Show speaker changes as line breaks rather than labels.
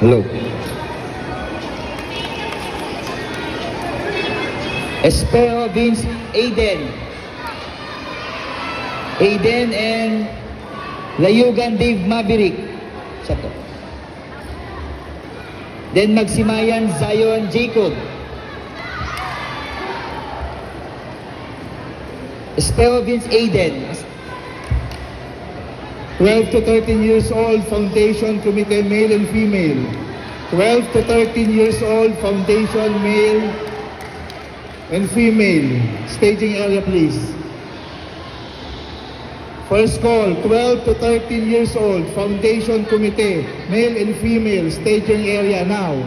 Hello. Espero Vince Aiden. Aiden and Layugan Dave Maverick. Siya to. Then Magsimayan Zion Jacob. Espero Vince Aiden.
12 to 13 years old, Foundation Committee, male and female. 12 to 13 years old, Foundation, male and female. Staging area, please. First call, 12 to 13 years old, Foundation Committee, male and female. Staging area now.